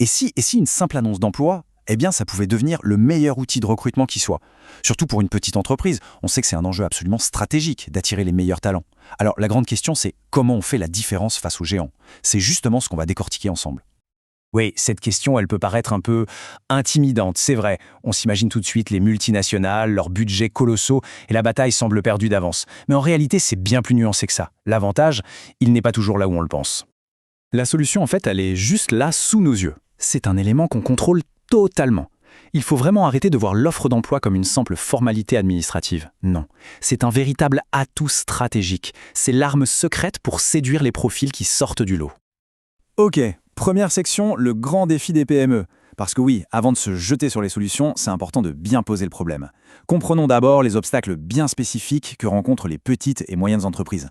Et si une simple annonce d'emploi, eh bien ça pouvait devenir le meilleur outil de recrutement qui soit. Surtout pour une petite entreprise, on sait que c'est un enjeu absolument stratégique d'attirer les meilleurs talents. Alors la grande question c'est comment on fait la différence face aux géants. C'est justement ce qu'on va décortiquer ensemble. Oui, cette question, elle peut paraître un peu intimidante, c'est vrai. On s'imagine tout de suite les multinationales, leurs budgets colossaux, et la bataille semble perdue d'avance. Mais en réalité, c'est bien plus nuancé que ça. L'avantage, il n'est pas toujours là où on le pense. La solution en fait elle est juste là sous nos yeux. C'est un élément qu'on contrôle totalement. Il faut vraiment arrêter de voir l'offre d'emploi comme une simple formalité administrative. Non, c'est un véritable atout stratégique. C'est l'arme secrète pour séduire les profils qui sortent du lot. Ok, première section, le grand défi des PME. Parce que oui, avant de se jeter sur les solutions, c'est important de bien poser le problème. Comprenons d'abord les obstacles bien spécifiques que rencontrent les petites et moyennes entreprises.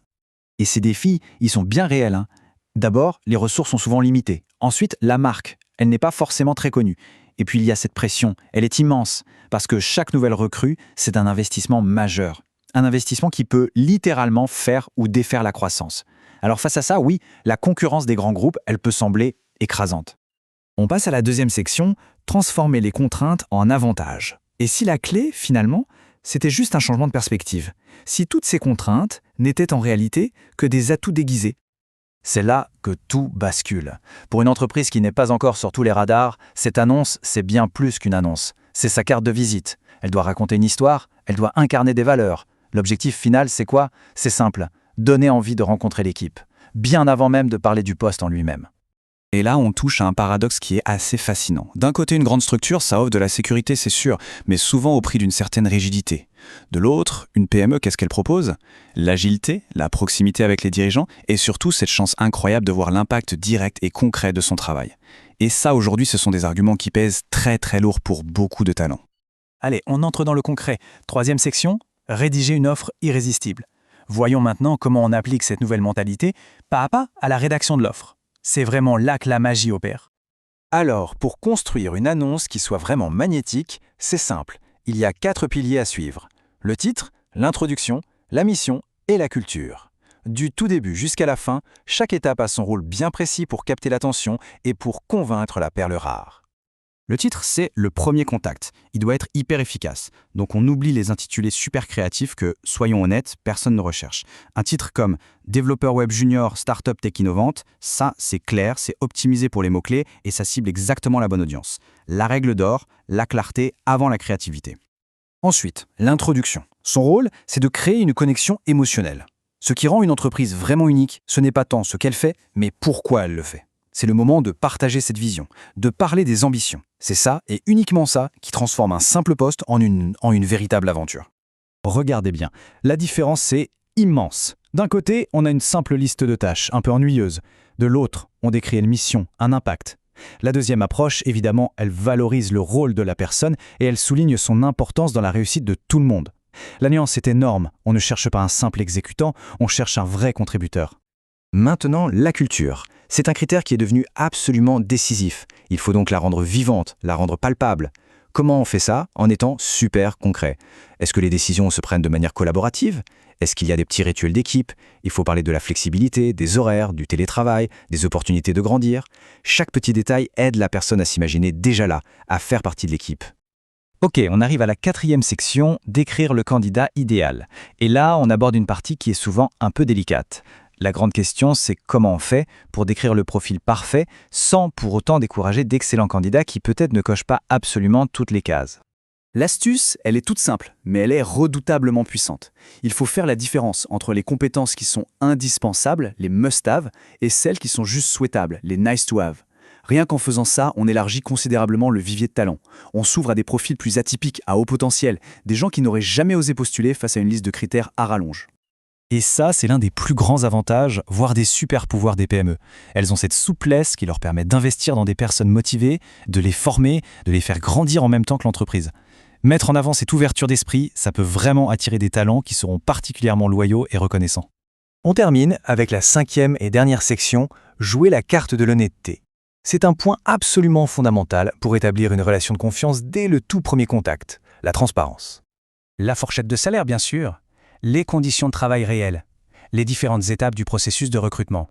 Et ces défis, ils sont bien réels, hein. D'abord, les ressources sont souvent limitées. Ensuite, la marque, elle n'est pas forcément très connue. Et puis il y a cette pression, elle est immense, parce que chaque nouvelle recrue, c'est un investissement majeur. Un investissement qui peut littéralement faire ou défaire la croissance. Alors face à ça, oui, la concurrence des grands groupes, elle peut sembler écrasante. On passe à la deuxième section, transformer les contraintes en avantages. Et si la clé, finalement, c'était juste un changement de perspective, si toutes ces contraintes n'étaient en réalité que des atouts déguisés. C'est là que tout bascule. Pour une entreprise qui n'est pas encore sur tous les radars, cette annonce, c'est bien plus qu'une annonce. C'est sa carte de visite. Elle doit raconter une histoire, elle doit incarner des valeurs. L'objectif final, c'est quoi? C'est simple, donner envie de rencontrer l'équipe, bien avant même de parler du poste en lui-même. Et là, on touche à un paradoxe qui est assez fascinant. D'un côté, une grande structure, ça offre de la sécurité, c'est sûr, mais souvent au prix d'une certaine rigidité. De l'autre, une PME, qu'est-ce qu'elle propose? L'agilité, la proximité avec les dirigeants, et surtout cette chance incroyable de voir l'impact direct et concret de son travail. Et ça, aujourd'hui, ce sont des arguments qui pèsent très très lourd pour beaucoup de talents. Allez, on entre dans le concret. Troisième section, rédiger une offre irrésistible. Voyons maintenant comment on applique cette nouvelle mentalité pas à pas à la rédaction de l'offre. C'est vraiment là que la magie opère. Alors, pour construire une annonce qui soit vraiment magnétique, c'est simple. Il y a 4 piliers à suivre. Le titre, l'introduction, la mission et la culture. Du tout début jusqu'à la fin, chaque étape a son rôle bien précis pour capter l'attention et pour convaincre la perle rare. Le titre, c'est le premier contact. Il doit être hyper efficace. Donc on oublie les intitulés super créatifs que, soyons honnêtes, personne ne recherche. Un titre comme « Développeur web junior, startup tech innovante », ça, c'est clair, c'est optimisé pour les mots-clés et ça cible exactement la bonne audience. La règle d'or, la clarté avant la créativité. Ensuite, l'introduction. Son rôle, c'est de créer une connexion émotionnelle. Ce qui rend une entreprise vraiment unique, ce n'est pas tant ce qu'elle fait, mais pourquoi elle le fait. C'est le moment de partager cette vision, de parler des ambitions. C'est ça, et uniquement ça, qui transforme un simple poste en une véritable aventure. Regardez bien, la différence est immense. D'un côté, on a une simple liste de tâches, un peu ennuyeuse. De l'autre, on décrit une mission, un impact. La deuxième approche, évidemment, elle valorise le rôle de la personne et elle souligne son importance dans la réussite de tout le monde. La nuance est énorme, on ne cherche pas un simple exécutant, on cherche un vrai contributeur. Maintenant, la culture. C'est un critère qui est devenu absolument décisif. Il faut donc la rendre vivante, la rendre palpable. Comment on fait ça? En étant super concret. Est-ce que les décisions se prennent de manière collaborative? Est-ce qu'il y a des petits rituels d'équipe? Il faut parler de la flexibilité, des horaires, du télétravail, des opportunités de grandir. Chaque petit détail aide la personne à s'imaginer déjà là, à faire partie de l'équipe. Ok, on arrive à la 4e section, décrire le candidat idéal. Et là, on aborde une partie qui est souvent un peu délicate. La grande question, c'est comment on fait pour décrire le profil parfait sans pour autant décourager d'excellents candidats qui peut-être ne cochent pas absolument toutes les cases. L'astuce, elle est toute simple, mais elle est redoutablement puissante. Il faut faire la différence entre les compétences qui sont indispensables, les must-have, et celles qui sont juste souhaitables, les nice-to-have. Rien qu'en faisant ça, on élargit considérablement le vivier de talents. On s'ouvre à des profils plus atypiques, à haut potentiel, des gens qui n'auraient jamais osé postuler face à une liste de critères à rallonge. Et ça, c'est l'un des plus grands avantages, voire des super pouvoirs des PME. Elles ont cette souplesse qui leur permet d'investir dans des personnes motivées, de les former, de les faire grandir en même temps que l'entreprise. Mettre en avant cette ouverture d'esprit, ça peut vraiment attirer des talents qui seront particulièrement loyaux et reconnaissants. On termine avec la 5e et dernière section, jouer la carte de l'honnêteté. C'est un point absolument fondamental pour établir une relation de confiance dès le tout premier contact, la transparence. La fourchette de salaire, bien sûr. Les conditions de travail réelles, les différentes étapes du processus de recrutement.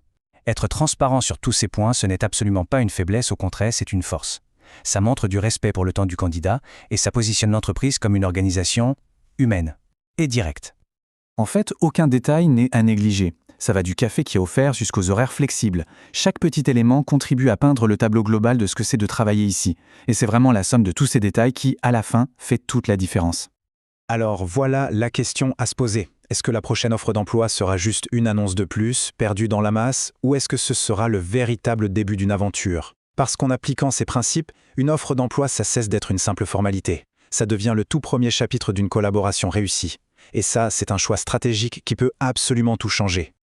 Être transparent sur tous ces points, ce n'est absolument pas une faiblesse, au contraire, c'est une force. Ça montre du respect pour le temps du candidat et ça positionne l'entreprise comme une organisation humaine et directe. En fait, aucun détail n'est à négliger. Ça va du café qui est offert jusqu'aux horaires flexibles. Chaque petit élément contribue à peindre le tableau global de ce que c'est de travailler ici. Et c'est vraiment la somme de tous ces détails qui, à la fin, fait toute la différence. Alors voilà la question à se poser. Est-ce que la prochaine offre d'emploi sera juste une annonce de plus, perdue dans la masse, ou est-ce que ce sera le véritable début d'une aventure? Parce qu'en appliquant ces principes, une offre d'emploi, ça cesse d'être une simple formalité. Ça devient le tout premier chapitre d'une collaboration réussie. Et ça, c'est un choix stratégique qui peut absolument tout changer.